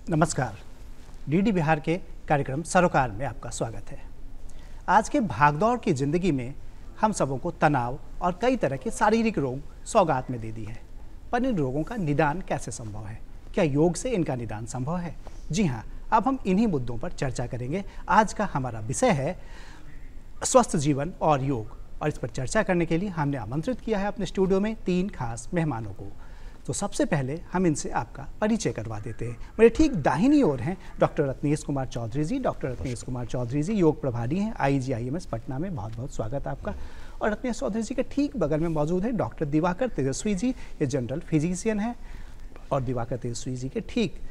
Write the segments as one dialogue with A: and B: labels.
A: नमस्कार। डीडी बिहार के कार्यक्रम सरोकार में आपका स्वागत है। आज के भागदौड़ की जिंदगी में हम सबों को तनाव और कई तरह के शारीरिक रोग सौगात में दे दी है। पर इन रोगों का निदान कैसे संभव है? क्या योग से इनका निदान संभव है? जी हाँ, अब हम इन्हीं मुद्दों पर चर्चा करेंगे। आज का हमारा विषय है स्वस्थ जीवन और योग, और इस पर चर्चा करने के लिए हमने आमंत्रित किया है अपने स्टूडियो में 3 खास मेहमानों को। तो सबसे पहले हम इनसे आपका परिचय करवा देते हैं। मेरे ठीक दाहिनी ओर हैं डॉक्टर रत्नेश कुमार चौधरी जी। डॉक्टर रत्नेश कुमार चौधरी जी योग प्रभारी हैं IGIMS पटना में। बहुत बहुत स्वागत आपका। और रत्नेश चौधरी जी के ठीक बगल में मौजूद है डॉक्टर दिवाकर तेजस्वी जी। ये जनरल फिजिशियन हैं। और दिवाकर तेजस्वी जी के ठीक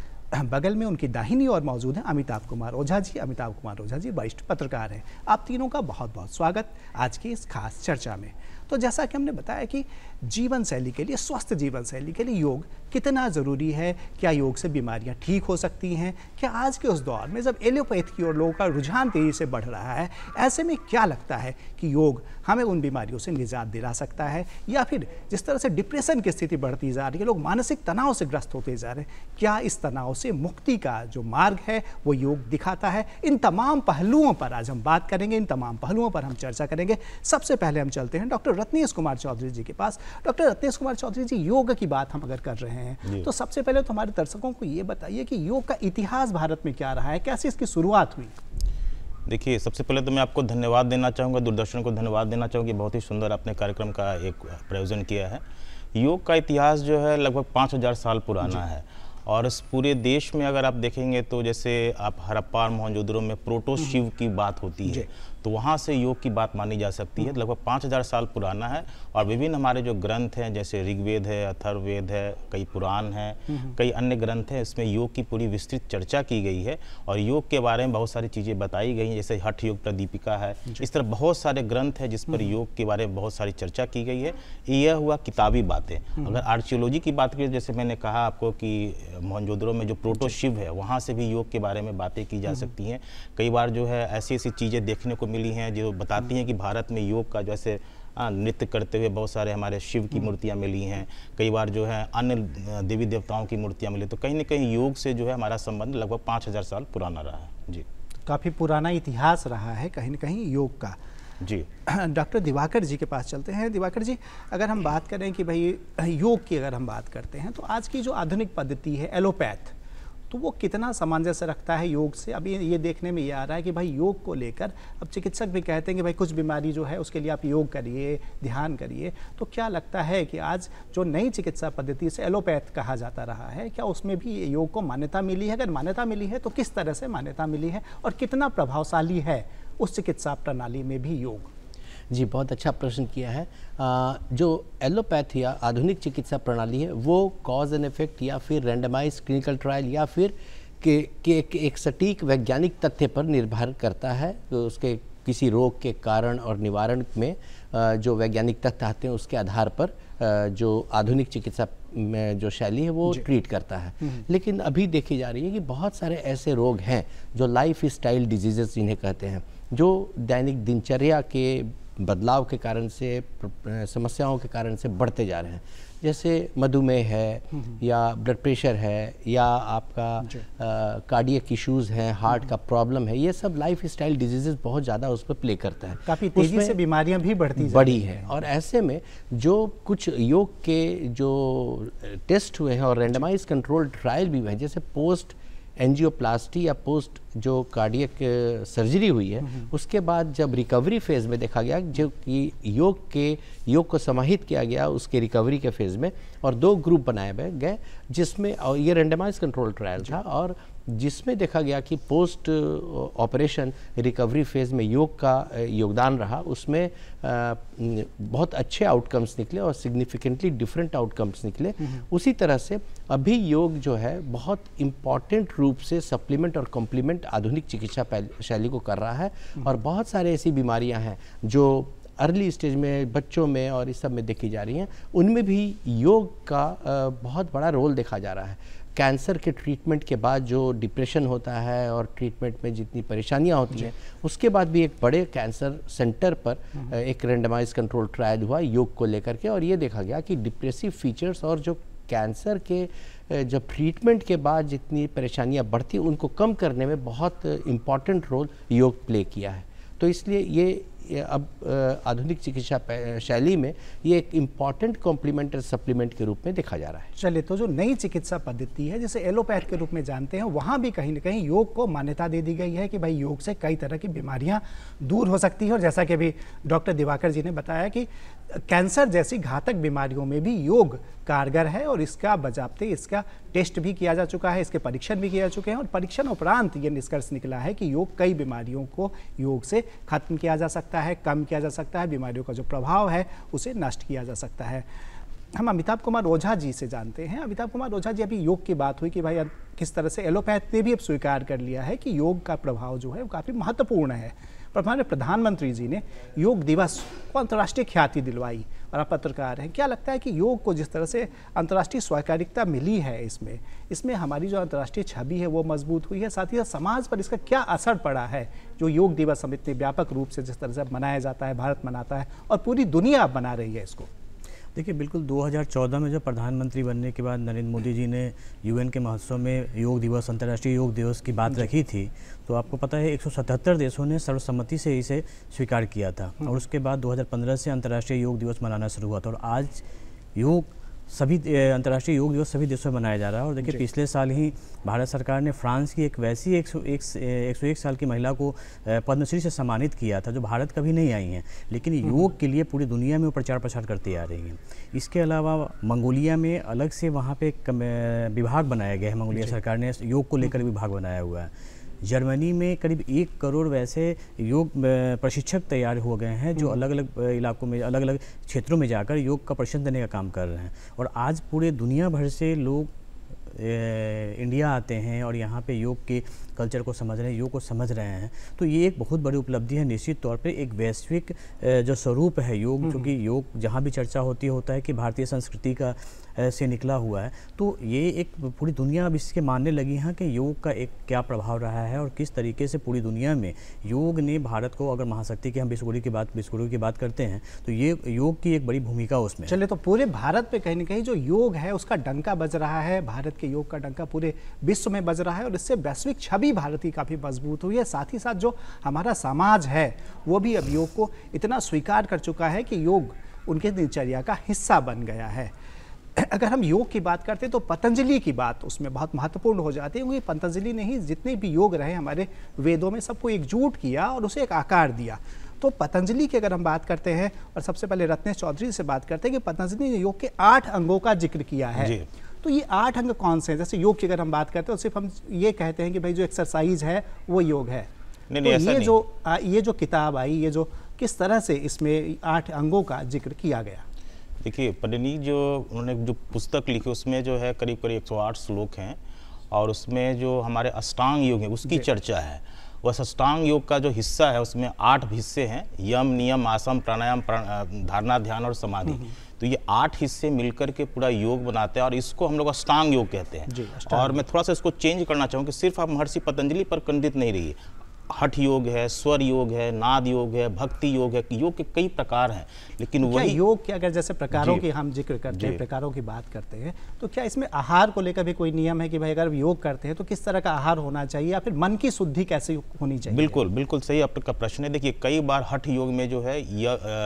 A: बगल में उनकी दाहिनी ओर मौजूद है अमिताभ कुमार ओझा जी। अमिताभ कुमार ओझा जी वरिष्ठ पत्रकार हैं। आप तीनों का बहुत बहुत स्वागत आज की इस खास चर्चा में। तो जैसा कि हमने बताया कि जीवन शैली के लिए, स्वस्थ जीवन शैली के लिए योग कितना ज़रूरी है, क्या योग से बीमारियां ठीक हो सकती हैं, क्या आज के उस दौर में जब एलोपैथी की ओर लोगों का रुझान तेज़ी से बढ़ रहा है, ऐसे में क्या लगता है कि योग हमें उन बीमारियों से निजात दिला सकता है? या फिर जिस तरह से डिप्रेशन की स्थिति बढ़ती जा रही है, लोग मानसिक तनाव से ग्रस्त होते जा रहे हैं, क्या इस तनाव से मुक्ति का जो मार्ग है वो योग दिखाता है? इन तमाम पहलुओं पर आज हम बात करेंगे, इन तमाम पहलुओं पर हम चर्चा करेंगे। सबसे पहले हम चलते हैं डॉक्टर रत्नेश कुमार चौधरी जी के पास। डॉक्टर रत्नेश कुमार चौधरी जी, योग की बात हम अगर कर रहे हैं तो सबसे पहले तो हमारे दर्शकों को ये बताइए कि योग का इतिहास भारत में क्या रहा है, कैसे इसकी शुरुआत हुई?
B: देखिए, सबसे पहले तो मैं आपको धन्यवाद देना चाहूँगा, दूरदर्शन को धन्यवाद देना चाहूँगा कि बहुत ही सुंदर आपने कार्यक्रम का एक प्रायोजन किया है। योग का इतिहास जो है लगभग 5000 साल पुराना है। और इस पूरे देश में अगर आप देखेंगे तो जैसे आप हड़प्पा और मोहनजोदड़ो में प्रोटो शिव की बात होती है, तो वहाँ से योग की बात मानी जा सकती है। लगभग 5000 साल पुराना है। और विभिन्न हमारे जो ग्रंथ हैं, जैसे ऋग्वेद है, अथर्ववेद है, कई पुराण हैं, कई अन्य ग्रंथ हैं, इसमें योग की पूरी विस्तृत चर्चा की गई है। और योग के बारे में बहुत सारी चीज़ें बताई गई हैं, जैसे हठ योग प्रदीपिका है। इस तरह बहुत सारे ग्रंथ हैं जिस पर योग के बारे में बहुत सारी चर्चा की गई है। यह हुआ किताबी बातें। अगर आर्कियोलॉजी की बात करें, जैसे मैंने कहा आपको कि मोहनजोदड़ो में जो प्रोटो शिव है, वहाँ से भी योग के बारे में बातें की जा सकती हैं। कई बार जो है ऐसी ऐसी चीज़ें देखने को मिली हैं जो बताती हैं कि भारत में योग का जैसे नृत्य करते हुए बहुत सारे हमारे शिव की मूर्तियाँ मिली हैं। कई बार जो है अन्य देवी देवताओं की मूर्तियाँ मिली। तो कहीं ना कहीं योग से जो है हमारा संबंध लगभग 5000 साल पुराना रहा है। जी,
A: काफ़ी पुराना इतिहास रहा है कहीं ना कहीं योग का।
B: जी,
A: डॉक्टर दिवाकर जी के पास चलते हैं। दिवाकर जी, अगर हम बात करें कि भाई योग की अगर हम बात करते हैं तो आज की जो आधुनिक पद्धति है एलोपैथ, तो वो कितना सामंजस्य रखता है योग से? अभी ये देखने में ये आ रहा है कि भाई योग को लेकर अब चिकित्सक भी कहते हैं कि भाई कुछ बीमारी जो है उसके लिए आप योग करिए, ध्यान करिए। तो क्या लगता है कि आज जो नई चिकित्सा पद्धति से एलोपैथ कहा जाता रहा है, क्या उसमें भी योग को मान्यता मिली है? अगर मान्यता मिली है तो किस तरह से मान्यता मिली है और कितना प्रभावशाली है उस चिकित्सा प्रणाली में भी योग?
C: जी, बहुत अच्छा प्रश्न किया है। जो एलोपैथ या आधुनिक चिकित्सा प्रणाली है वो कॉज एंड इफेक्ट या फिर रैंडमाइज क्लिनिकल ट्रायल या फिर एक सटीक वैज्ञानिक तथ्य पर निर्भर करता है। तो उसके किसी रोग के कारण और निवारण में जो वैज्ञानिक तथ्य आते हैं उसके आधार पर जो आधुनिक चिकित्सा में जो शैली है वो ट्रीट करता है। लेकिन अभी देखी जा रही है कि बहुत सारे ऐसे रोग हैं जो लाइफ स्टाइल डिजीजेस जिन्हें कहते हैं, जो दैनिक दिनचर्या के बदलाव के कारण से, समस्याओं के कारण से बढ़ते जा रहे हैं। जैसे मधुमेह है या ब्लड प्रेशर है या आपका कार्डियक इश्यूज़ हैं, हार्ट का प्रॉब्लम है, ये सब लाइफ स्टाइल डिजीजेस बहुत ज़्यादा उस पर प्ले करता है।
A: काफ़ी तेज़ी से बीमारियां भी बढ़ी
C: हैं। और ऐसे में जो कुछ योग के जो टेस्ट हुए हैं और रेंडमाइज कंट्रोल ट्रायल भी हुए हैं, जैसे पोस्ट एंजियोप्लास्टी या पोस्ट जो कार्डियक सर्जरी हुई है, उसके बाद जब रिकवरी फेज़ में देखा गया जो कि योग को समाहित किया गया उसके रिकवरी के फेज़ में, और 2 ग्रुप बनाए गए जिसमें, और ये रेंडमाइज कंट्रोल ट्रायल था, और जिसमें देखा गया कि पोस्ट ऑपरेशन रिकवरी फेज़ में योग का योगदान रहा। उसमें बहुत अच्छे आउटकम्स निकले और सिग्निफिकेंटली डिफरेंट आउटकम्स निकले। उसी तरह से अभी योग जो है बहुत इम्पॉर्टेंट रूप से सप्लीमेंट और कॉम्प्लीमेंट आधुनिक चिकित्सा शैली को कर रहा है। और बहुत सारे ऐसी बीमारियां हैं जो अर्ली स्टेज में बच्चों में और इस सब में देखी जा रही हैं, उनमें भी योग का बहुत बड़ा रोल देखा जा रहा है। कैंसर के ट्रीटमेंट के बाद जो डिप्रेशन होता है और ट्रीटमेंट में जितनी परेशानियां होती हैं, उसके बाद भी एक बड़े कैंसर सेंटर पर एक रेंडमाइज कंट्रोल ट्रायल हुआ योग को लेकर के, और ये देखा गया कि डिप्रेसिव फीचर्स और जो कैंसर के जब ट्रीटमेंट के बाद जितनी परेशानियां बढ़ती उनको कम करने में बहुत इम्पॉर्टेंट रोल योग प्ले किया है। तो इसलिए ये अब आधुनिक चिकित्सा शैली में ये एक इम्पॉर्टेंट कॉम्प्लीमेंट और सप्लीमेंट के रूप में देखा जा रहा है।
A: चलिए, तो जो नई चिकित्सा पद्धति है जिसे एलोपैथ के रूप में जानते हैं, वहाँ भी कहीं ना कहीं योग को मान्यता दे दी गई है कि भाई योग से कई तरह की बीमारियाँ दूर हो सकती है। और जैसा कि अभी डॉक्टर दिवाकर जी ने बताया कि कैंसर जैसी घातक बीमारियों में भी योग कारगर है और इसका बजाबते इसका टेस्ट भी किया जा चुका है, इसके परीक्षण भी किए जा चुके हैं और परीक्षण उपरांत ये निष्कर्ष निकला है कि योग कई बीमारियों को योग से खत्म किया जा सकता है, कम किया जा सकता है, बीमारियों का जो प्रभाव है उसे नष्ट किया जा सकता है। हम अमिताभ कुमार ओझा जी से जानते हैं। अमिताभ कुमार ओझा जी, अभी योग की बात हुई कि भाई किस तरह से एलोपैथ ने भी अब स्वीकार कर लिया है कि योग का प्रभाव जो है वो काफ़ी महत्वपूर्ण है। पर हमारे प्रधानमंत्री जी ने योग दिवस को अंतर्राष्ट्रीय ख्याति दिलवाई और आप पत्रकार हैं, क्या लगता है कि योग को जिस तरह से अंतर्राष्ट्रीय स्वीकारिता मिली है इसमें हमारी जो अंतर्राष्ट्रीय छवि है वो मजबूत हुई है, साथ ही साथ समाज पर इसका क्या असर पड़ा है जो योग दिवस इतने व्यापक रूप से जिस तरह से मनाया जाता है, भारत मनाता है और पूरी दुनिया बना रही है इसको?
D: देखिए, बिल्कुल 2014 में जब प्रधानमंत्री बनने के बाद नरेंद्र मोदी जी ने यूएन के महोत्सव में योग दिवस, अंतर्राष्ट्रीय योग दिवस की बात रखी थी, तो आपको पता है 177 देशों ने सर्वसम्मति से इसे स्वीकार किया था और उसके बाद 2015 से अंतर्राष्ट्रीय योग दिवस मनाना शुरू हुआ था और आज योग अंतर्राष्ट्रीय योग दिवस सभी देशों में मनाया जा रहा है। और देखिए, पिछले साल ही भारत सरकार ने फ्रांस की एक वैसी 101 साल की महिला को पद्मश्री से सम्मानित किया था जो भारत कभी नहीं आई हैं, लेकिन योग के लिए पूरी दुनिया में वो प्रचार प्रसार करती आ रही हैं। इसके अलावा मंगोलिया में अलग से वहाँ पे विभाग बनाया गया है, मंगोलिया सरकार ने योग को लेकर विभाग बनाया हुआ है। जर्मनी में करीब 1 करोड़ वैसे योग प्रशिक्षक तैयार हो गए हैं जो अलग अलग इलाकों में, अलग अलग क्षेत्रों में जाकर योग का प्रशिक्षण देने का काम कर रहे हैं। और आज पूरे दुनिया भर से लोग इंडिया आते हैं और यहाँ पे योग के कल्चर को समझ रहे हैं, योग को समझ रहे हैं। तो ये एक बहुत बड़ी उपलब्धि है। निश्चित तौर पे एक वैश्विक जो स्वरूप है योग, जो कि योग जहाँ भी चर्चा होता है कि भारतीय संस्कृति का से निकला हुआ है, तो ये एक पूरी दुनिया अब इसके मानने लगी है कि योग का एक क्या प्रभाव रहा है और किस तरीके से पूरी दुनिया में योग ने भारत को, अगर महाशक्ति की हम विश्वगुरु की बात करते हैं, तो ये योग की एक बड़ी भूमिका उसमें।
A: चलिए, तो पूरे भारत पे कहीं ना कहीं जो योग है उसका डंका बज रहा है, भारत के योग का डंका पूरे विश्व में बज रहा है और इससे वैश्विक छवि भारत की काफ़ी मजबूत हुई है। साथ ही साथ जो हमारा समाज है वो भी अब योग को इतना स्वीकार कर चुका है कि योग उनके दिनचर्या का हिस्सा बन गया है। अगर हम योग की बात करते हैं तो पतंजलि की बात उसमें बहुत महत्वपूर्ण हो जाती है, क्योंकि पतंजलि ने ही जितने भी योग रहे हमारे वेदों में सबको एकजुट किया और उसे एक आकार दिया। तो पतंजलि की अगर हम बात करते हैं और सबसे पहले रत्नेश चौधरी से बात करते हैं कि पतंजलि ने योग के 8 अंगों का जिक्र किया है। तो ये 8 अंग कौन से हैं? जैसे योग की अगर हम बात करते हैं तो सिर्फ हम ये कहते हैं कि भाई जो एक्सरसाइज है वो योग है। तो ये जो किताब आई, ये जो किस तरह से इसमें 8 अंगों का जिक्र किया गया?
B: देखिए, पतंजलि जो उन्होंने जो पुस्तक लिखी उसमें जो है करीब करीब 108 श्लोक हैं और उसमें जो हमारे अष्टांग योग है उसकी चर्चा है। वह अष्टांग योग का जो हिस्सा है उसमें 8 हिस्से हैं, यम, नियम, आसन, प्राणायाम, धारणा, ध्यान और समाधि। तो ये 8 हिस्से मिलकर के पूरा योग बनाते हैं और इसको हम लोग अष्टांग योग कहते हैं। और मैं थोड़ा सा इसको चेंज करना चाहूँ कि सिर्फ आप महर्षि पतंजलि पर केंद्रित नहीं रहिए। हठ योग है, स्वर योग है, नाद योग है, भक्ति योग है, योग के कई प्रकार हैं। लेकिन वही
A: योग के अगर जैसे प्रकारों की हम जिक्र करते हैं, प्रकारों की बात करते हैं, तो क्या इसमें आहार को लेकर भी कोई नियम है कि भाई अगर योग करते हैं तो किस तरह का आहार होना चाहिए या फिर मन की शुद्धि कैसे होनी चाहिए?
B: बिल्कुल बिल्कुल सही आपका प्रश्न है। देखिए, कई बार हठ योग में जो है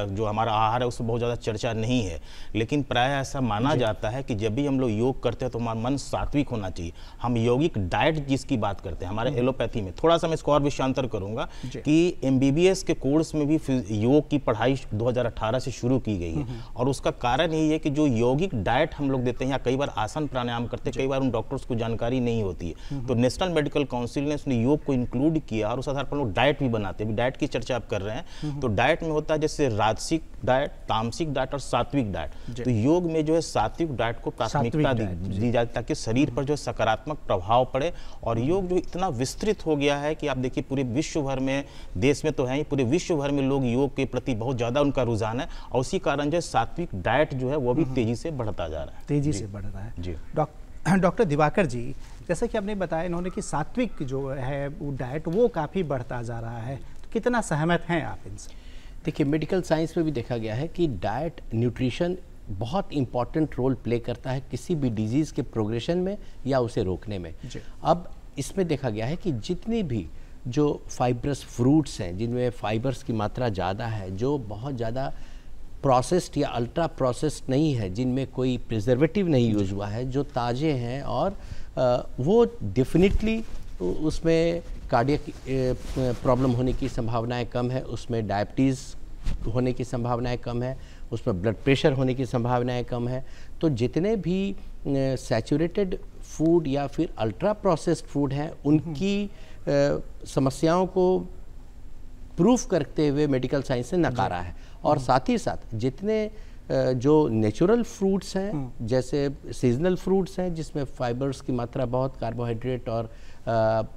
B: जो हमारा आहार है उसमें बहुत ज़्यादा चर्चा नहीं है, लेकिन प्राय ऐसा माना जाता है कि जब भी हम लोग योग करते हैं तो हमारा मन सात्विक होना चाहिए। हम यौगिक डाइट जिसकी बात करते हैं हमारे एलोपैथी में, थोड़ा सा मैं इसको और विषयांतर करूंगा कि MBBS के कोर्स में भी योग की पढ़ाई 2018 से शुरू की गई है और उसका कारण यही है कि जो यौगिक डाइट हम लोग देते हैं या कई बार आसन प्राणायाम करते हैं, कई बार उन डॉक्टर्स को जानकारी नहीं होती है, तो नेशनल मेडिकल काउंसिल ने उसने योग को इंक्लूड किया और उस आधार पर लोग डाइट भी बनाते हैं। डाइट की चर्चा आप कर रहे हैं, तो डाइट में होता है जैसे राजसिक डाइट, तामसिक डाइट और सात्विक डाइट। तो योग में जो है सात्विक डाइट को प्राथमिकता दी जाती ताकि शरीर पर जो सकारात्मक प्रभाव पड़े। और योग जो इतना विस्तृत हो गया है कि आप देखिए पूरे विश्व भर में, देश में तो है ही, पूरे विश्व भर में लोग योग के प्रति बहुत ज्यादा उनका रुझान है और उसी कारण जो सात्विक डाइट जो है वो भी तेजी से बढ़ता जा रहा है।
A: तेजी से बढ़ रहा है
B: जी।
A: डॉक्टर दिवाकर जी, जैसे कि आपने बताया इन्होंने कि सात्विक जो है वो डाइट वो काफ़ी बढ़ता जा रहा है, तो कितना सहमत हैं आप इनसे?
C: देखिए, मेडिकल साइंस में भी देखा गया है कि डाइट, न्यूट्रिशन बहुत इम्पॉर्टेंट रोल प्ले करता है किसी भी डिजीज़ के प्रोग्रेशन में या उसे रोकने में। अब इसमें देखा गया है कि जितनी भी जो फाइब्रस फ्रूट्स हैं, जिनमें फाइबर्स की मात्रा ज़्यादा है, जो बहुत ज़्यादा प्रोसेस्ड या अल्ट्रा प्रोसेस्ड नहीं है, जिनमें कोई प्रिजर्वेटिव नहीं यूज हुआ है, जो ताज़े हैं, और वो डेफिनेटली उसमें कार्डियक प्रॉब्लम होने की संभावनाएं कम है, उसमें डायबिटीज़ होने की संभावनाएं कम है, उसमें ब्लड प्रेशर होने की संभावनाएं कम है। तो जितने भी सैचुरेटेड फूड या फिर अल्ट्रा प्रोसेस्ड फूड हैं, उनकी समस्याओं को प्रूफ करते हुए मेडिकल साइंस ने नकारा है। और साथ ही साथ जितने जो नेचुरल फ्रूट्स हैं, जैसे सीजनल फ्रूट्स हैं जिसमें फाइबर्स की मात्रा बहुत, कार्बोहाइड्रेट और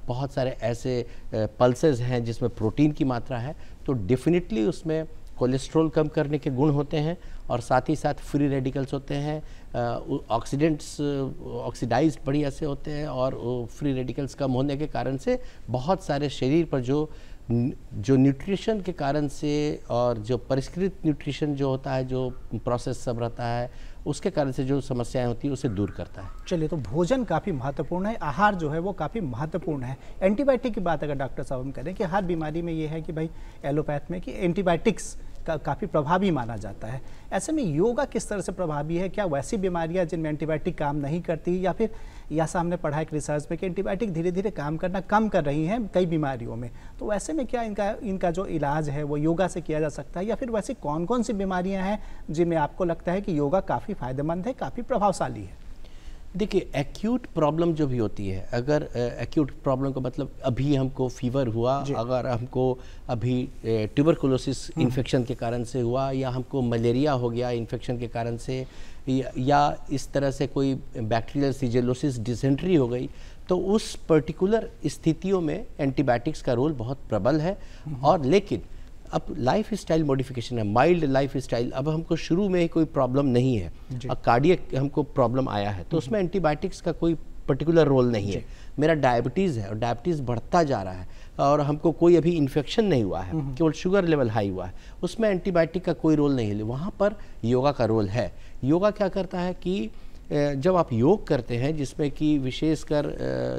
C: बहुत सारे ऐसे पल्सेस हैं जिसमें प्रोटीन की मात्रा है, तो डेफिनेटली उसमें कोलेस्ट्रॉल कम करने के गुण होते हैं, और साथ ही साथ फ्री रेडिकल्स होते हैं, ऑक्सीडेंट्स ऑक्सीडाइज्ड बढ़िया से होते हैं, और फ्री रेडिकल्स कम होने के कारण से बहुत सारे शरीर पर जो न्यूट्रिशन के कारण से और जो परिष्कृत न्यूट्रिशन जो होता है, जो प्रोसेस सब रहता है, उसके कारण से जो समस्याएं होती है उसे दूर करता है।
A: चलिए, तो भोजन काफ़ी महत्वपूर्ण है, आहार जो है वो काफ़ी महत्वपूर्ण है। एंटीबायोटिक की बात अगर डॉक्टर साहब हम करें कि हर बीमारी में ये है कि भाई एलोपैथ में कि एंटीबायोटिक्स का काफ़ी प्रभावी माना जाता है, ऐसे में योगा किस तरह से प्रभावी है? क्या वैसी बीमारियां जिनमें एंटीबायोटिक काम नहीं करती, या फिर या सामने पढ़ा एक रिसर्च में कि एंटीबायोटिक धीरे धीरे काम करना कम कर रही हैं कई बीमारियों में, तो वैसे में क्या इनका जो इलाज है वो योगा से किया जा सकता है, या फिर वैसी कौन कौन सी बीमारियां हैं जिनमें आपको लगता है कि योगा काफ़ी फायदेमंद है, काफ़ी प्रभावशाली है?
C: देखिए, एक्यूट प्रॉब्लम जो भी होती है, अगर एक्यूट प्रॉब्लम का मतलब अभी हमको फीवर हुआ, अगर हमको अभी ट्यूबरकुलोसिस इन्फेक्शन के कारण से हुआ, या हमको मलेरिया हो गया इन्फेक्शन के कारण से, या इस तरह से कोई बैक्टीरियल सीजेलोसिस, डिसेंट्री हो गई, तो उस पर्टिकुलर स्थितियों में एंटीबायोटिक्स का रोल बहुत प्रबल है। और लेकिन अब लाइफ स्टाइल मॉडिफिकेशन है, माइल्ड लाइफ स्टाइल, अब हमको शुरू में ही कोई प्रॉब्लम नहीं है, अब कार्डियक हमको प्रॉब्लम आया है, तो उसमें एंटीबायोटिक्स का कोई पर्टिकुलर रोल नहीं है। मेरा डायबिटीज़ है और डायबिटीज़ बढ़ता जा रहा है, और हमको कोई अभी इन्फेक्शन नहीं हुआ है, केवल शुगर लेवल हाई हुआ है, उसमें एंटीबायोटिक का कोई रोल नहीं है। वहाँ पर योगा का रोल है। योगा क्या करता है कि जब आप योग करते हैं, जिसमें कि विशेषकर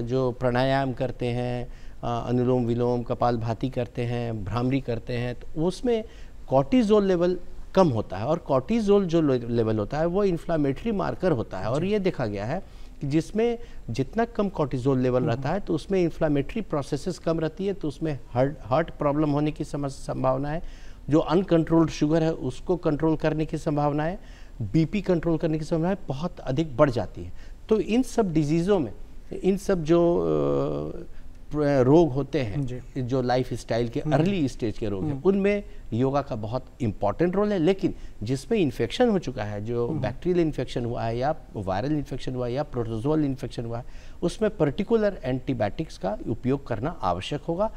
C: जो प्राणायाम करते हैं, अनुलोम विलोम, कपालभाति करते हैं, भ्रामरी करते हैं, तो उसमें कॉर्टिजोल लेवल कम होता है, और कॉर्टिजोल जो लेवल होता है वो इन्फ्लामेटरी मार्कर होता है, और ये देखा गया है कि जिसमें जितना कम कॉर्टिजोल लेवल रहता है तो उसमें इन्फ्लामेटरी प्रोसेसेस कम रहती है, तो उसमें हार्ट प्रॉब्लम होने की संभावना है, जो अनकंट्रोल्ड शुगर है उसको कंट्रोल करने की संभावना है, बीपी कंट्रोल करने की संभावना बहुत अधिक बढ़ जाती है। तो इन सब डिजीज़ों में, इन सब जो रोग होते हैं, जो लाइफ स्टाइल के अर्ली स्टेज के रोग हैं, उनमें योगा का बहुत इंपॉर्टेंट रोल है। लेकिन जिसमें इन्फेक्शन हो चुका है, जो बैक्टीरियल इन्फेक्शन हुआ है, या वायरल इन्फेक्शन हुआ है, या प्रोटोजोअल इन्फेक्शन हुआ है, उसमें पर्टिकुलर एंटीबायोटिक्स का उपयोग करना आवश्यक होगा,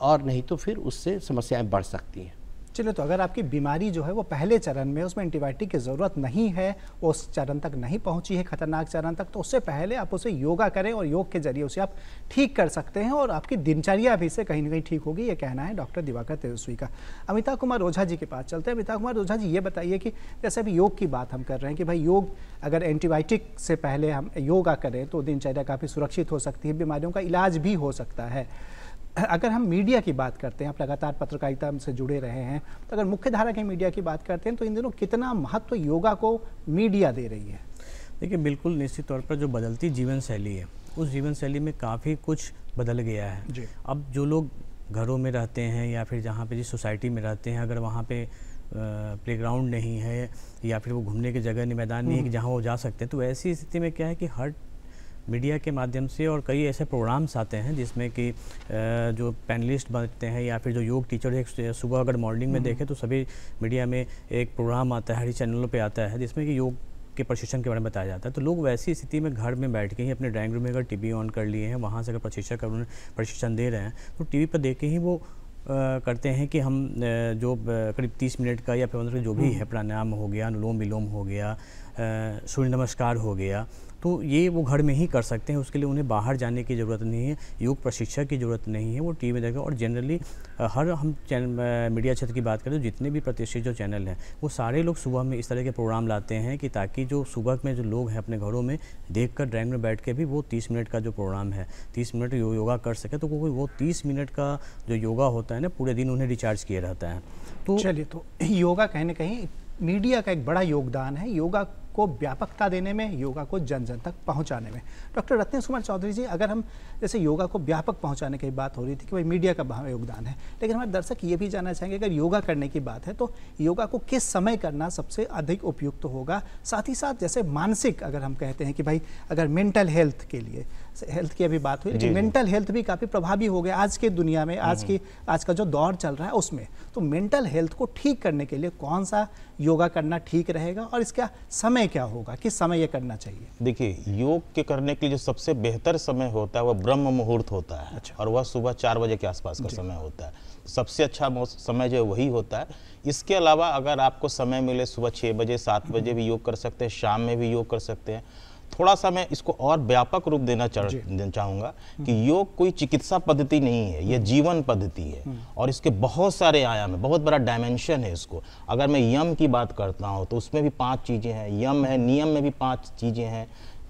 C: और नहीं तो फिर उससे समस्याएं बढ़ सकती हैं।
A: चलिए, तो अगर आपकी बीमारी जो है वो पहले चरण में, उसमें एंटीबायोटिक की ज़रूरत नहीं है, उस चरण तक नहीं पहुंची है, खतरनाक चरण तक, तो उससे पहले आप उसे योगा करें, और योग के जरिए उसे आप ठीक कर सकते हैं, और आपकी दिनचर्या भी इससे कहीं ना कहीं ठीक होगी, ये कहना है डॉक्टर दिवाकर तेजस्वी का। अमिता कुमार ओझा जी के पास चलते हैं। अमिता कुमार ओझा जी, ये बताइए कि जैसे अभी योग की बात हम कर रहे हैं कि भाई योग अगर एंटीबायोटिक से पहले हम योगा करें तो दिनचर्या काफ़ी सुरक्षित हो सकती है, बीमारियों का इलाज भी हो सकता है। अगर हम मीडिया की बात करते हैं, आप लगातार पत्रकारिता से जुड़े रहे हैं, तो अगर मुख्य धारा के मीडिया की बात करते हैं तो इन दिनों कितना महत्व योगा को मीडिया दे रही है?
D: देखिए, बिल्कुल निश्चित तौर पर जो बदलती जीवन शैली है, उस जीवन शैली में काफ़ी कुछ बदल गया है जी। अब जो लोग घरों में रहते हैं, या फिर जहाँ पे जिस सोसाइटी में रहते हैं, अगर वहाँ पे प्लेग्राउंड नहीं है, या फिर वो घूमने की जगह नहीं, मैदान नहीं है कि जहाँ वो जा सकते हैं, तो ऐसी स्थिति में क्या है कि हर मीडिया के माध्यम से और कई ऐसे प्रोग्राम्स आते हैं जिसमें कि जो पैनलिस्ट बनते हैं, या फिर जो योग टीचर है, सुबह अगर मॉर्निंग में देखें तो सभी मीडिया में एक प्रोग्राम आता है, हर चैनलों पे आता है, जिसमें कि योग के प्रशिक्षण के बारे में बताया जाता है। तो लोग वैसी स्थिति में घर में बैठ के ही अपने ड्राइंग रूम में अगर टीवी ऑन कर लिए हैं, वहाँ से अगर प्रशिक्षक उन्हें प्रशिक्षण दे रहे हैं, तो टीवी पर देख के ही वो करते हैं कि हम जो करीब 30 मिनट का या फिर 15 जो भी है, प्राणायाम हो गया, अनुलोम विलोम हो गया, सूर्य नमस्कार हो गया, तो ये वो घर में ही कर सकते हैं। उसके लिए उन्हें बाहर जाने की ज़रूरत नहीं है, योग प्रशिक्षक की ज़रूरत नहीं है, वो टीवी में देखें। और जनरली हर हम मीडिया क्षेत्र की बात करें तो जितने भी प्रतिष्ठित जो चैनल हैं वो सारे लोग सुबह में इस तरह के प्रोग्राम लाते हैं कि ताकि जो सुबह में जो लोग हैं अपने घरों में देखकर ड्राइंग में बैठ के भी वो 30 मिनट का जो प्रोग्राम है 30 मिनट योगा कर सके, तो वो 30 मिनट का जो योगा होता है ना पूरे दिन उन्हें रिचार्ज किया रहता है। तो
A: चलिए, तो योगा कहीं ना कहीं मीडिया का एक बड़ा योगदान है योगा को व्यापकता देने में, योगा को जन जन तक पहुंचाने में। डॉक्टर रत्नेश कुमार चौधरी जी, अगर हम जैसे योगा को व्यापक पहुंचाने की बात हो रही थी कि भाई मीडिया का बड़ा योगदान है, लेकिन हमारे दर्शक ये भी जानना चाहेंगे अगर योगा करने की बात है तो योगा को किस समय करना सबसे अधिक उपयुक्त होगा। साथ ही साथ जैसे मानसिक, अगर हम कहते हैं कि भाई अगर मेंटल हेल्थ के लिए, हेल्थ की अभी बात हुई, लेकिन मेंटल हेल्थ भी काफ़ी प्रभावी हो गया आज के दुनिया में, आज का जो दौर चल रहा है उसमें, तो मेंटल हेल्थ को ठीक करने के लिए कौन सा योगा करना ठीक रहेगा और इसका समय क्या होगा, किस समय ये करना चाहिए?
B: देखिए, योग के करने के लिए जो सबसे बेहतर समय होता है वह ब्रह्म मुहूर्त होता है।
A: अच्छा।
B: और वह सुबह 4 बजे के आसपास का समय होता है। सबसे अच्छा समय जो है वही होता है। इसके अलावा अगर आपको समय मिले सुबह 6 बजे 7 बजे भी योग कर सकते हैं, शाम में भी योग कर सकते हैं। थोड़ा सा मैं इसको और व्यापक रूप देना चाहूँगा कि योग कोई चिकित्सा पद्धति नहीं है, यह जीवन पद्धति है और इसके बहुत सारे आयाम है, बहुत बड़ा डायमेंशन है इसको। अगर मैं यम की बात करता हूँ तो उसमें भी 5 चीज़ें हैं, यम है, नियम में भी 5 चीज़ें हैं,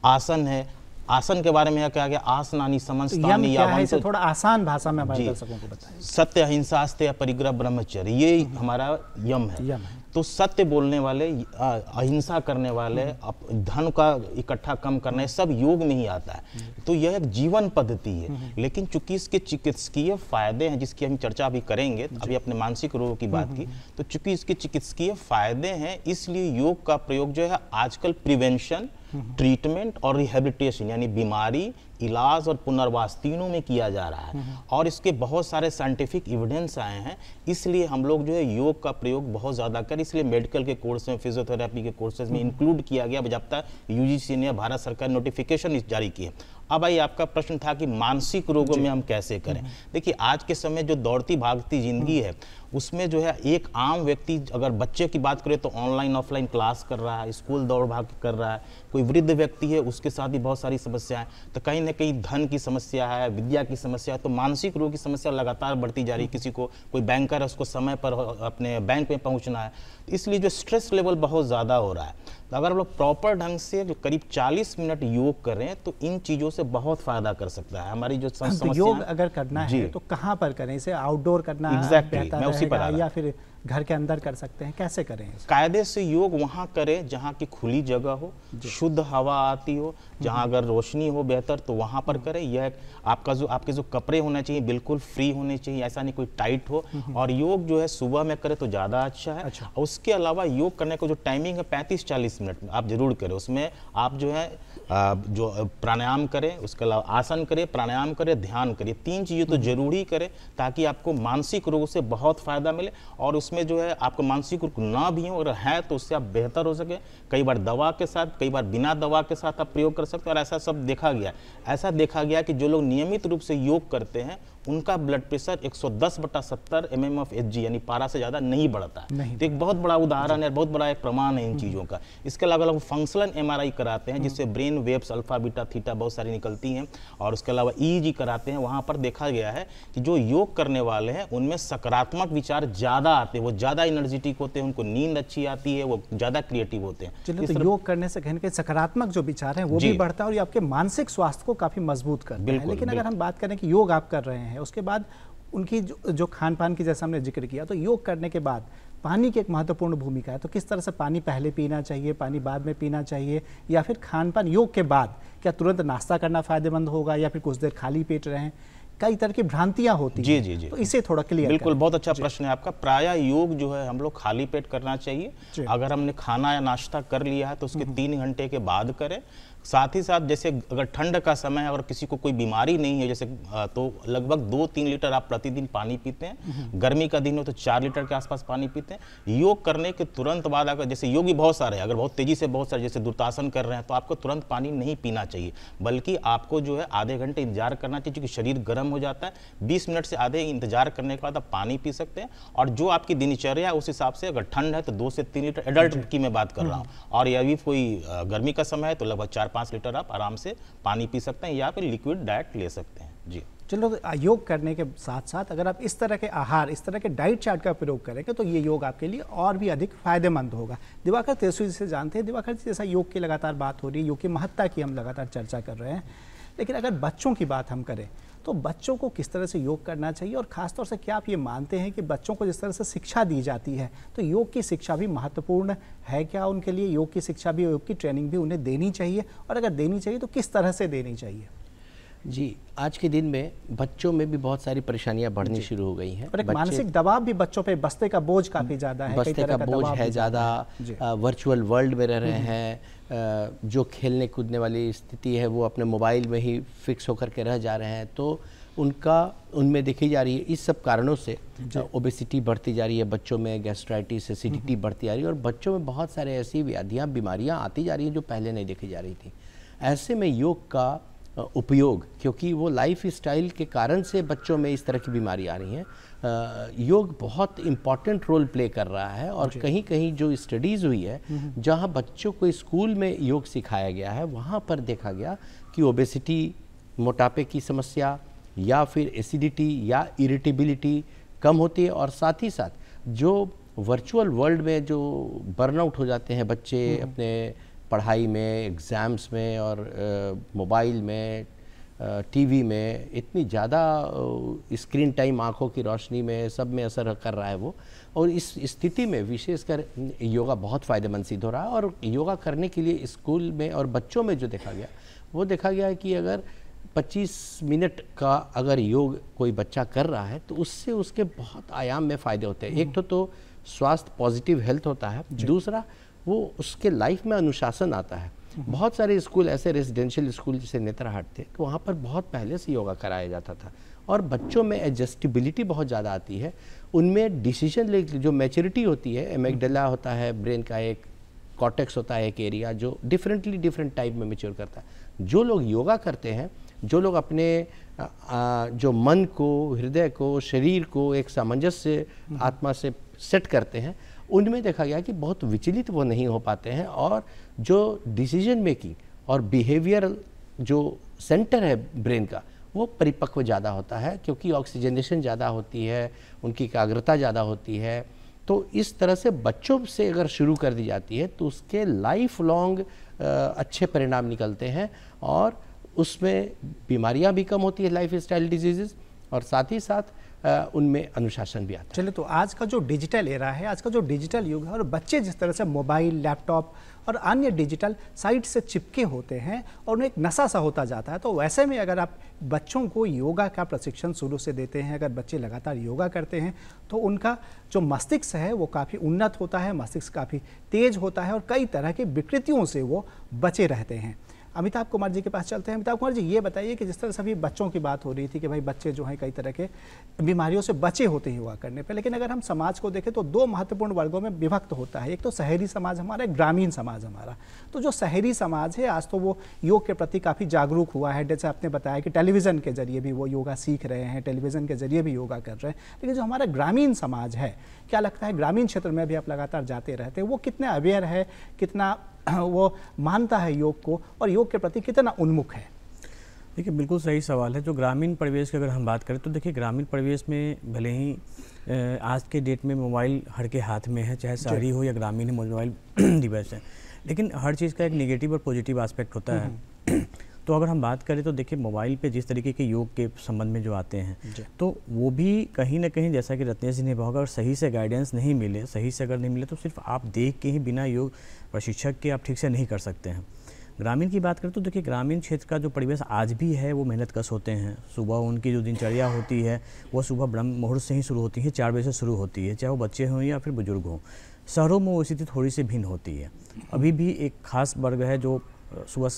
B: आसन है। आसन के बारे में क्या गया, आसनानी समस्तानी
A: या है, थोड़ा आसान भाषा में हमारे दर्शकों को बताएं।
B: सत्य, अहिंसा, आस्तेय, परिग्रह, ब्रह्मचर्य, ये हमारा यम है। तो सत्य बोलने वाले, अहिंसा करने वाले, धन का इकट्ठा कम करना, ये सब योग में ही आता है। तो यह एक जीवन पद्धति है। लेकिन चूंकि इसके चिकित्सकीय फायदे हैं जिसकी हम चर्चा अभी करेंगे, अभी अपने मानसिक रोग की बात की, तो चूंकि इसके चिकित्सकीय फायदे हैं इसलिए योग का प्रयोग जो है आजकल प्रिवेंशन, ट्रीटमेंट और रिहेबिलिटेशन यानी बीमारी, इलाज और पुनर्वास तीनों में किया जा रहा है। और इसके बहुत सारे साइंटिफिक एविडेंस आए हैं, इसलिए हम लोग जो है योग का प्रयोग बहुत ज़्यादा करें। इसलिए मेडिकल के कोर्स में, फिजियोथेरेपी के कोर्सेज में इंक्लूड किया गया जब तक यूजीसी ने, भारत सरकार नोटिफिकेशन जारी किए। अब आई आपका प्रश्न था कि मानसिक रोगों में हम कैसे करें। देखिए, आज के समय जो दौड़ती भागती जिंदगी है उसमें जो है एक आम व्यक्ति, अगर बच्चे की बात करें तो ऑनलाइन ऑफलाइन क्लास कर रहा है, स्कूल दौड़ भाग कर रहा है। कोई वृद्ध व्यक्ति है उसके साथ भी बहुत सारी समस्याएं, तो कहीं ना कहीं धन की समस्या है, विद्या की समस्या है, तो मानसिक रोग की समस्या लगातार बढ़ती जा रही है। किसी को, कोई बैंकर है उसको समय पर अपने बैंक में पहुंचना है, इसलिए जो स्ट्रेस लेवल बहुत ज़्यादा हो रहा है। तो अगर हम लोग प्रॉपर ढंग से करीब 40 मिनट योग करें तो इन चीज़ों से बहुत फायदा कर सकता है। हमारी जो समस्या,
A: योग अगर करना है तो कहाँ पर करें? इसे आउटडोर करना
B: मैं उसी पर आ रहा,
A: या फिर घर के अंदर कर सकते हैं, कैसे करें?
B: कायदे से योग वहाँ करें जहाँ की खुली जगह हो, शुद्ध हवा आती हो, जहाँ अगर रोशनी हो बेहतर तो वहाँ पर करें। यह आपके जो कपड़े होने चाहिए बिल्कुल फ्री होने चाहिए, ऐसा नहीं कोई टाइट हो। और योग जो है सुबह में करें तो ज़्यादा अच्छा है। और उसके अलावा योग करने का जो टाइमिंग है 35-40 मिनट आप जरूर करें। उसमें आप जो है जो प्राणायाम करें, उसके अलावा आसन करें, प्राणायाम करें, ध्यान करें, 3 चीज़ें तो जरूरी करें ताकि आपको मानसिक रोग से बहुत फायदा मिले। और उसमें जो है आपको मानसिक रोग ना भी हो, अगर है तो उससे आप बेहतर हो सके। कई बार दवा के साथ, कई बार बिना दवा के साथ आप प्रयोग कर सकते हैं। और ऐसा सब देखा गया, ऐसा देखा गया कि जो लोग नियमित रूप से योग करते हैं उनका blood pressure 110/70 mm of Hg यानी पारा से ज़्यादा नहीं बढ़ता है। तो एक बहुत बड़ा उदाहरण है, बहुत बड़ा एक प्रमाण है इन चीज़ों का। इसके अलावा लोग फंक्शनल MRI कराते हैं जिससे brain waves alpha beta theta बहुत सारी निकलती हैं। और उसके अलावा EEG कराते हैं, वहाँ पर देखा गया है कि जो योग करने वाले हैं उनमें सकारात्मक विचार ज़्यादा आते हैं, वो ज़्यादा एनर्जेटिक होते हैं, उनको नींद अच्छी आती है, वो ज़्यादा क्रिएटिव होते हैं।
A: चलिए, तो योग करने से कहीं सकारात्मक जो विचार हैं वो भी बढ़ता है और ये आपके मानसिक स्वास्थ्य को काफ़ी मजबूत करता है। लेकिन अगर हम बात करें कि योग आप कर रहे हैं, उसके बाद उनकी जो खान पान की जैसा हमने जिक्र किया, तो योग करने के बाद पानी की एक महत्वपूर्ण भूमिका है। तो किस तरह से पानी पहले पीना चाहिए, पानी बाद में पीना चाहिए, या फिर खान पान योग के बाद क्या तुरंत नाश्ता करना फायदेमंद होगा या फिर कुछ देर खाली पेट रहें? कई तरह की भ्रांतियां होती हैं।
B: जी।
A: तो इसे थोड़ा क्लियर
B: बिल्कुल, बहुत अच्छा प्रश्न है आपका। प्रायः योग जो है हम लोग खाली पेट करना चाहिए। अगर हमने खाना या नाश्ता कर लिया है तो उसके 3 घंटे के बाद करें। साथ ही साथ जैसे अगर ठंड का समय है, अगर किसी को कोई बीमारी नहीं है जैसे तो लगभग 2-3 लीटर आप प्रतिदिन पानी पीते हैं। गर्मी का दिन हो तो 4 लीटर के आसपास पानी पीते हैं। योग करने के तुरंत बाद अगर जैसे योग भी बहुत सारे, अगर बहुत तेजी से बहुत सारे जैसे दुर्तासन कर रहे हैं तो आपको तुरंत पानी नहीं पीना चाहिए, बल्कि आपको जो है आधे घंटे इंतजार करना चाहिए, क्योंकि शरीर गर्म हो जाता है। 20 मिनट से आधे इंतजार करने के बाद आप पानी पी सकते हैं। और जो आपकी दिनचर्या है उस हिसाब से, अगर ठंड है तो 2 से 3 लीटर, एडल्ट की मैं बात कर रहा हूँ, और यह भी कोई गर्मी का समय है तो लगभग 4-5 लीटर आप आराम से पानी पी सकते हैं, या फिर लिक्विड डाइट ले सकते हैं। जी
A: चलो, तो योग करने के साथ साथ अगर आप इस तरह के आहार, इस तरह के डाइट चार्ट का प्रयोग करेंगे तो ये योग आपके लिए और भी अधिक फायदेमंद होगा। दिवाकर तेसुई से जानते हैं, दिवाकर जी जैसा योग की लगातार बात हो रही है, योग की महत्ता की हम लगातार चर्चा कर रहे हैं, लेकिन अगर बच्चों की बात हम करें तो बच्चों को किस तरह से योग करना चाहिए, और ख़ासतौर से क्या आप ये मानते हैं कि बच्चों को जिस तरह से शिक्षा दी जाती है तो योग की शिक्षा भी महत्वपूर्ण है क्या उनके लिए? योग की शिक्षा भी, योग की ट्रेनिंग भी उन्हें देनी चाहिए, और अगर देनी चाहिए तो किस तरह से देनी चाहिए?
C: जी, आज के दिन में बच्चों में भी बहुत सारी परेशानियां बढ़नी शुरू हो गई हैं,
A: और एक मानसिक दबाव भी बच्चों पे, बस्ते का बोझ काफ़ी ज़्यादा है,
C: बस्ते का बोझ है ज़्यादा, वर्चुअल वर्ल्ड में रह रहे हैं, जो खेलने कूदने वाली स्थिति है वो अपने मोबाइल में ही फिक्स होकर के रह जा रहे हैं, तो उनमें देखी जा रही है इस सब कारणों से ओबेसिटी बढ़ती जा रही है बच्चों में, गैस्ट्राइटिस, एसिडिटी बढ़ती जा रही है, और बच्चों में बहुत सारे ऐसी व्याधियाँ, बीमारियाँ आती जा रही हैं जो पहले नहीं देखी जा रही थी। ऐसे में योग का उपयोग, क्योंकि वो लाइफ स्टाइल के कारण से बच्चों में इस तरह की बीमारी आ रही हैं, योग बहुत इम्पॉर्टेंट रोल प्ले कर रहा है। और कहीं कहीं जो स्टडीज़ हुई है जहाँ बच्चों को स्कूल में योग सिखाया गया है, वहाँ पर देखा गया कि ओबेसिटी, मोटापे की समस्या, या फिर एसिडिटी या इरिटेबिलिटी कम होती है, और साथ ही साथ जो वर्चुअल वर्ल्ड में जो बर्नआउट हो जाते हैं बच्चे अपने पढ़ाई में, एग्ज़ाम्स में, और मोबाइल में, टीवी में, इतनी ज़्यादा स्क्रीन टाइम, आँखों की रोशनी में, सब में असर कर रहा है वो। और इस स्थिति में विशेषकर योगा बहुत फ़ायदेमंद सिद्ध हो रहा है। और योगा करने के लिए स्कूल में और बच्चों में जो देखा गया, वो देखा गया है कि अगर 25 मिनट का अगर योग कोई बच्चा कर रहा है तो उससे उसके बहुत आयाम में फ़ायदे होते हैं। एक तो स्वास्थ्य, पॉजिटिव हेल्थ होता है, दूसरा वो उसके लाइफ में अनुशासन आता है। बहुत सारे स्कूल ऐसे रेजिडेंशियल स्कूल जैसे नेतरहाट थे, तो वहाँ पर बहुत पहले से योगा कराया जाता था, और बच्चों में एडजस्टिबिलिटी बहुत ज़्यादा आती है, उनमें डिसीजन ले जो मैच्योरिटी होती है, एमिगडाला होता है ब्रेन का, एक कॉर्टेक्स होता है एक एरिया जो डिफरेंट टाइप में मैच्योर करता है। जो लोग योगा करते हैं, जो लोग अपने जो मन को, हृदय को, शरीर को एक सामंजस्य आत्मा से सेट करते हैं, उनमें देखा गया कि बहुत विचलित वो नहीं हो पाते हैं, और जो डिसीजन मेकिंग और बिहेवियरल जो सेंटर है ब्रेन का, वो परिपक्व ज़्यादा होता है, क्योंकि ऑक्सीजनेशन ज़्यादा होती है, उनकी एकाग्रता ज़्यादा होती है। तो इस तरह से बच्चों से अगर शुरू कर दी जाती है तो उसके लाइफ लॉन्ग अच्छे परिणाम निकलते हैं, और उसमें बीमारियां भी कम होती है, लाइफ स्टाइल डिजीज़, और साथ ही साथ उनमें अनुशासन भी आता है।
A: चलिए, तो आज का जो डिजिटल एरा है, आज का जो डिजिटल युग है, और बच्चे जिस तरह से मोबाइल, लैपटॉप और अन्य डिजिटल साइट से चिपके होते हैं और उन्हें एक नशा सा होता जाता है, तो वैसे में अगर आप बच्चों को योगा का प्रशिक्षण शुरू से देते हैं, अगर बच्चे लगातार योगा करते हैं तो उनका जो मस्तिष्क है वो काफ़ी उन्नत होता है, मस्तिष्क काफ़ी तेज होता है, और कई तरह की विकृतियों से वो बचे रहते हैं। अमिताभ कुमार जी के पास चलते हैं। अमिताभ कुमार जी, ये बताइए कि जिस तरह से अभी बच्चों की बात हो रही थी कि भाई बच्चे जो हैं कई तरह के बीमारियों से बचे होते हैं योगा करने पे, लेकिन अगर हम समाज को देखें तो 2 महत्वपूर्ण वर्गों में विभक्त होता है। एक तो शहरी समाज हमारा, एक ग्रामीण समाज हमारा। तो जो शहरी समाज है आज तो वो योग के प्रति काफ़ी जागरूक हुआ है, जैसे आपने बताया कि टेलीविज़न के जरिए भी वो योगा सीख रहे हैं, टेलीविज़न के जरिए भी योगा कर रहे हैं। लेकिन जो हमारा ग्रामीण समाज है, क्या लगता है ग्रामीण क्षेत्र में भी आप लगातार जाते रहते हैं, वो कितना अवेयर है, कितना वो मानता है योग को, और योग के प्रति कितना उन्मुख है?
D: देखिए, बिल्कुल सही सवाल है। जो ग्रामीण परिवेश की अगर हम बात करें तो देखिए, ग्रामीण परिवेश में भले ही आज के डेट में मोबाइल हर के हाथ में है, चाहे शहरी हो या ग्रामीण है, मोबाइल डिवाइस है, लेकिन हर चीज़ का एक नेगेटिव और पॉजिटिव एस्पेक्ट होता है। तो अगर हम बात करें तो देखिए, मोबाइल पे जिस तरीके के योग के संबंध में जो आते हैं, तो वो भी कहीं ना कहीं, जैसा कि रत्नेश जी ने कहा, अगर सही से गाइडेंस नहीं मिले, सही से अगर नहीं मिले, तो सिर्फ आप देख के ही बिना योग प्रशिक्षक के आप ठीक से नहीं कर सकते हैं। ग्रामीण की बात करें तो देखिए, ग्रामीण क्षेत्र का जो परिवेश आज भी है वो मेहनत कश होते हैं। सुबह उनकी जो दिनचर्या होती है वो सुबह ब्रह्म मुहूर्त से ही शुरू होती है, 4 बजे से शुरू होती है, चाहे वो बच्चे हों या फिर बुजुर्ग हों। शहरों में वो स्थिति थोड़ी सी भिन्न होती है। अभी भी एक खास वर्ग है जो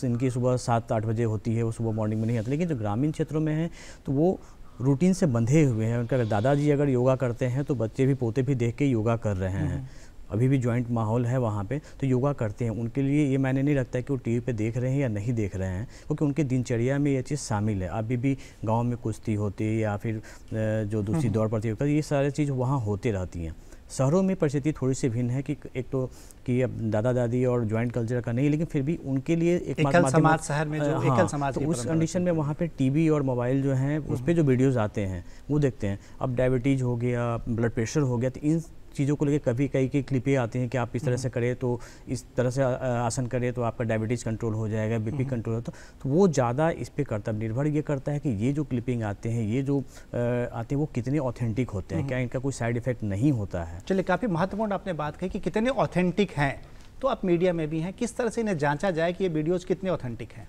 D: इनकी सुबह 7-8 बजे होती है, वो सुबह मॉर्निंग में नहीं आते। लेकिन जो ग्रामीण क्षेत्रों में हैं तो वो रूटीन से बंधे हुए हैं। उनका दादाजी अगर योगा करते हैं तो बच्चे भी पोते भी देख के योगा कर रहे हैं। अभी भी जॉइंट माहौल है वहाँ पे, तो योगा करते हैं। उनके लिए ये मायने नहीं रखता है कि वो टीवी पे देख रहे हैं या नहीं देख रहे हैं, क्योंकि उनके दिनचर्या में ये चीज़ शामिल है। अभी भी गांव में कुश्ती होती है या फिर जो दूसरी दौड़ प्रतियोगिता, ये सारी चीज़ वहाँ होती रहती हैं। शहरों में परिस्थिति थोड़ी सी भिन्न है कि एक तो कि अब दादा दादी और ज्वाइंट कल्चर का नहीं, लेकिन फिर भी उनके लिए एक
A: एकल समाज शहर में जो एकल समाज
D: तो
A: की
D: उस
A: परंपरा
D: कंडीशन में वहाँ पे टीवी और मोबाइल जो हैं उस पे जो वीडियोज़ आते हैं वो देखते हैं। अब डायबिटीज़ हो गया, ब्लड प्रेशर हो गया, तो इन चीज़ों को लेकर कभी कई की क्लिपें आती हैं कि आप इस तरह से करें तो इस तरह से आसन करें तो आपका डायबिटीज़ कंट्रोल हो जाएगा, बीपी कंट्रोल होता। तो वो ज़्यादा इस पे कर्तव्य निर्भर ये करता है कि ये जो क्लिपिंग आते हैं, ये जो आते हैं वो कितने ऑथेंटिक होते हैं, क्या इनका कोई साइड इफेक्ट नहीं होता है।
A: चलिए, काफ़ी महत्वपूर्ण आपने बात कही कि कितने ऑथेंटिक हैं। तो आप मीडिया में भी हैं, किस तरह से इन्हें जांचा जाए कि ये वीडियोज़ कितने ऑथेंटिक हैं?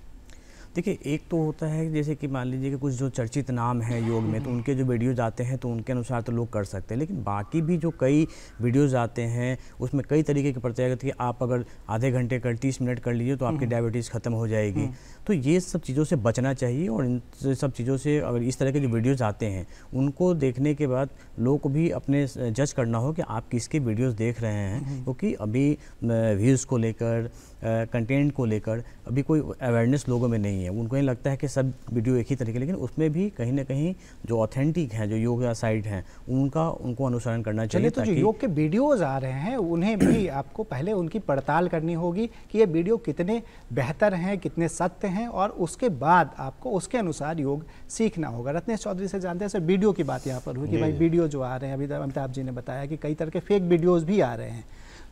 D: देखिए, एक तो होता है जैसे कि मान लीजिए कि कुछ जो चर्चित नाम हैं योग में, तो उनके जो वीडियोज़ आते हैं तो उनके अनुसार तो लोग कर सकते हैं। लेकिन बाकी भी जो कई वीडियोज़ आते हैं उसमें कई तरीके की प्रत्यागत कि आप अगर आधे घंटे कर 30 मिनट कर लीजिए तो आपकी डायबिटीज़ ख़त्म हो जाएगी। तो ये सब चीज़ों से बचना चाहिए, और इन सब चीज़ों से अगर इस तरह के जो वीडियोज़ आते हैं उनको देखने के बाद लोगों को भी अपने जज करना हो कि आप किसके वीडियोज़ देख रहे हैं। क्योंकि अभी व्यूज़ को लेकर, कंटेंट को लेकर अभी कोई अवेयरनेस लोगों में नहीं है। उनको ये लगता है कि सब वीडियो एक ही तरीके, लेकिन उसमें भी कहीं ना कहीं जो ऑथेंटिक हैं, जो योगा साइट हैं, उनको अनुसरण करना चाहिए।
A: तो जो योग के वीडियोज़ आ रहे हैं उन्हें भी आपको पहले उनकी पड़ताल करनी होगी कि ये वीडियो कितने बेहतर हैं, कितने सत्य हैं, और उसके बाद आपको उसके अनुसार योग सीखना होगा। रत्नेश चौधरी से जानते हैं सर, वीडियो की बात यहाँ पर हुई कि भाई वीडियो जो आ रहे हैं, अभी अमिताभ जी ने बताया कि कई तरह के फेक वीडियोज़ भी आ रहे हैं।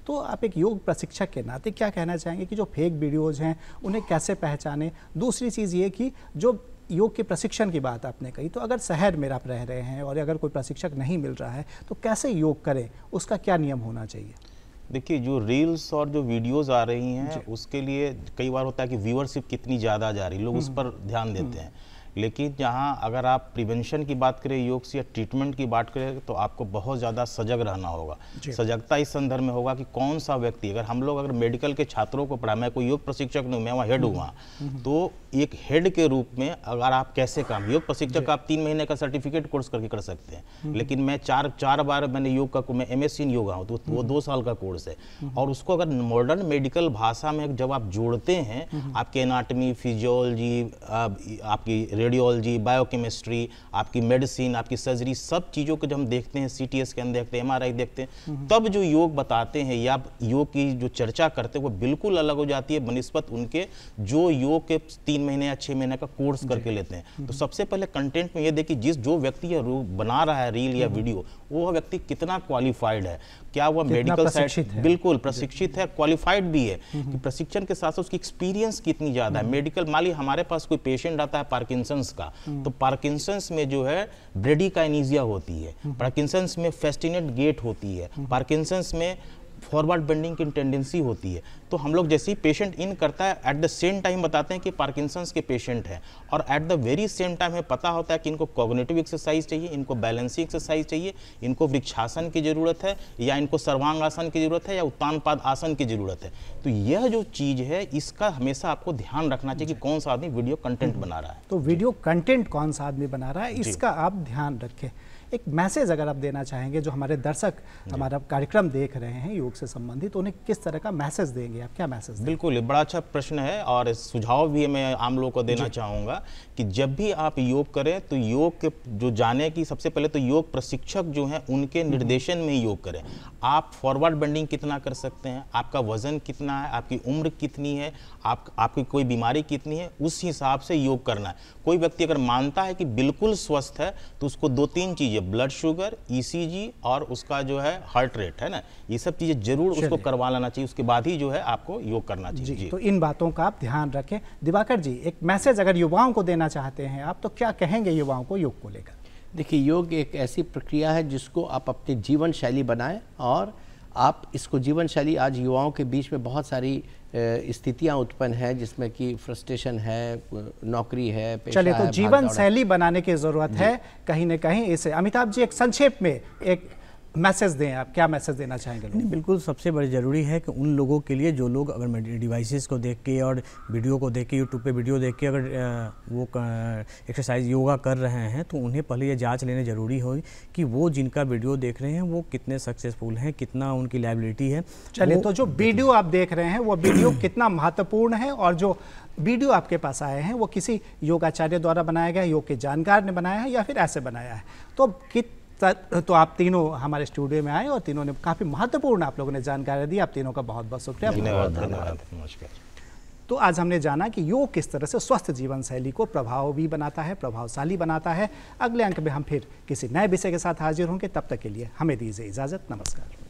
A: तो आप एक योग प्रशिक्षक के नाते क्या कहना चाहेंगे कि जो फेक वीडियोज़ हैं उन्हें कैसे पहचानें? दूसरी चीज़ ये कि जो योग के प्रशिक्षण की बात आपने कही, तो अगर शहर में आप रह रहे हैं और अगर कोई प्रशिक्षक नहीं मिल रहा है तो कैसे योग करें, उसका क्या नियम होना चाहिए?
B: देखिए, जो रील्स और जो वीडियोस आ रही हैं उसके लिए कई बार होता है कि व्यूअरशिप कितनी ज़्यादा जा रही है, लोग उस पर ध्यान देते हैं। लेकिन यहाँ अगर आप प्रिवेंशन की बात करें योग से, या ट्रीटमेंट की बात करें, तो आपको बहुत ज़्यादा सजग रहना होगा। सजगता इस संदर्भ में होगा कि कौन सा व्यक्ति, अगर मेडिकल के छात्रों को पढ़ा, मैं कोई योग प्रशिक्षक नहीं, मैं वहाँ हेड हुआ, तो एक हेड के रूप में अगर आप कैसे काम, योग प्रशिक्षक आप 3 महीने का सर्टिफिकेट कोर्स करके कर सकते हैं। लेकिन मैं चार बार मैंने योग का, मैं MSc इन योगा हूँ, तो वो 2 साल का कोर्स है। और उसको अगर मॉडर्न मेडिकल भाषा में जब आप जोड़ते हैं, आपके एनाटमी, फिजियोलॉजी, आपकी रेडियोलॉजी, बायोकेमिस्ट्री, आपकी मेडिसिन, आपकी सर्जरी, सब चीज़ों को जब हम देखते हैं, CT स्कैन देखते हैं, MRI देखते हैं, तब जो योग बताते हैं या योग की जो चर्चा करते हैं वो बिल्कुल अलग हो जाती है बनिस्बत उनके जो योग के 3 महीने या 6 महीने का कोर्स करके लेते हैं। तो सबसे पहले कंटेंट में ये देखिए, जो व्यक्ति ये बना रहा है रील या वीडियो, वो व्यक्ति कितना क्वालिफाइड है, क्या वह मेडिकल साइड बिल्कुल प्रशिक्षित है, क्वालिफाइड भी है, कि प्रशिक्षण के साथ साथ उसकी एक्सपीरियंस कितनी ज़्यादा है। मेडिकल, मान लीजिए हमारे पास कोई पेशेंट आता है पार्किंसंस का, तो पार्किंसंस में जो है ब्रेडिकाइनेसिया होती है, पार्किंसंस में फेस्टिनेट गेट होती है, पार्किंसंस में फॉरवर्ड बेंडिंग की टेंडेंसी होती है। तो हम लोग जैसे ही पेशेंट इन करता है, एट द सेम टाइम बताते हैं कि पार्किंसंस के पेशेंट हैं, और at the very same time हमें पता होता है कि इनको कॉग्निटिव एक्सरसाइज चाहिए, इनको बैलेंसिंग एक्सरसाइज चाहिए, इनको वृक्षासन की जरूरत है, या इनको सर्वांग आसन की जरूरत है, या उत्तानपाद आसन की जरूरत है। तो यह जो चीज़ है, इसका हमेशा आपको ध्यान रखना चाहिए कि कौन सा आदमी वीडियो कंटेंट बना रहा है।
A: तो वीडियो कंटेंट कौन सा आदमी बना रहा है, इसका आप ध्यान रखें। एक मैसेज अगर आप देना चाहेंगे, जो हमारे दर्शक हमारा कार्यक्रम देख रहे हैं योग से संबंधित, तो उन्हें किस तरह का मैसेज देंगे आप, क्या मैसेज देंगे?
B: बिल्कुल, बड़ा अच्छा प्रश्न है, और सुझाव भी मैं आम लोगों को देना चाहूँगा कि जब भी आप योग करें तो योग के जो जाने की सबसे पहले तो योग प्रशिक्षक जो हैं उनके निर्देशन में ही योग करें। आप फॉरवर्ड बेंडिंग कितना कर सकते हैं, आपका वजन कितना है, आपकी उम्र कितनी है, आपकी कोई बीमारी कितनी है, उस हिसाब से योग करना है। कोई व्यक्ति अगर मानता है कि बिल्कुल स्वस्थ है तो उसको 2-3 चीज़ें, ब्लड शुगर, ECG और उसका जो है हार्ट रेट है ना, ये सब चीज़ें जरूर उसको करवा लेना चाहिए, उसके बाद ही जो है आपको योग करना चाहिए। जी।
A: तो इन बातों का आप ध्यान रखें। दिवाकर जी, एक मैसेज अगर युवाओं को देना चाहते हैं आप, तो क्या कहेंगे युवाओं को योग को लेकर?
C: देखिए, योग एक ऐसी प्रक्रिया है जिसको आप अपनी जीवन शैली बनाएं, और आप इसको जीवन शैली, आज युवाओं के बीच में बहुत सारी स्थितियां उत्पन्न हैं जिसमें कि फ्रस्ट्रेशन है, नौकरी है, पेशा
A: चलिए, तो
C: है,
A: जीवन शैली बनाने की जरूरत है कहीं न कहीं। इसे अमिताभ जी एक संक्षेप में एक मैसेज दें, आप क्या मैसेज देना चाहेंगे लोगों
D: नहीं, बिल्कुल सबसे बड़ी ज़रूरी है कि उन लोगों के लिए जो लोग अगर डिवाइसेस को देख के और वीडियो को देख के, यूट्यूब पे वीडियो देख के अगर वो एक्सरसाइज योगा कर रहे हैं, तो उन्हें पहले ये जांच लेना ज़रूरी हो कि वो जिनका वीडियो देख रहे हैं वो कितने सक्सेसफुल हैं, कितना उनकी लायबिलिटी है।
A: चलिए, तो जो वीडियो आप देख रहे हैं वो वीडियो कितना महत्वपूर्ण है, और जो वीडियो आपके पास आए हैं वो किसी योगाचार्य द्वारा बनाया गया, योग के जानकार ने बनाया है या फिर ऐसे बनाया है, तो आप तीनों हमारे स्टूडियो में आए और तीनों ने काफ़ी महत्वपूर्ण आप लोगों ने जानकारी दी। आप तीनों का बहुत बहुत शुक्रिया।
B: धन्यवाद। नमस्कार।
A: तो आज हमने जाना कि योग किस तरह से स्वस्थ जीवन शैली को प्रभावी बनाता है, प्रभावशाली बनाता है। अगले अंक में हम फिर किसी नए विषय के साथ हाजिर होंगे। तब तक के लिए हमें दीजिए इजाज़त। नमस्कार।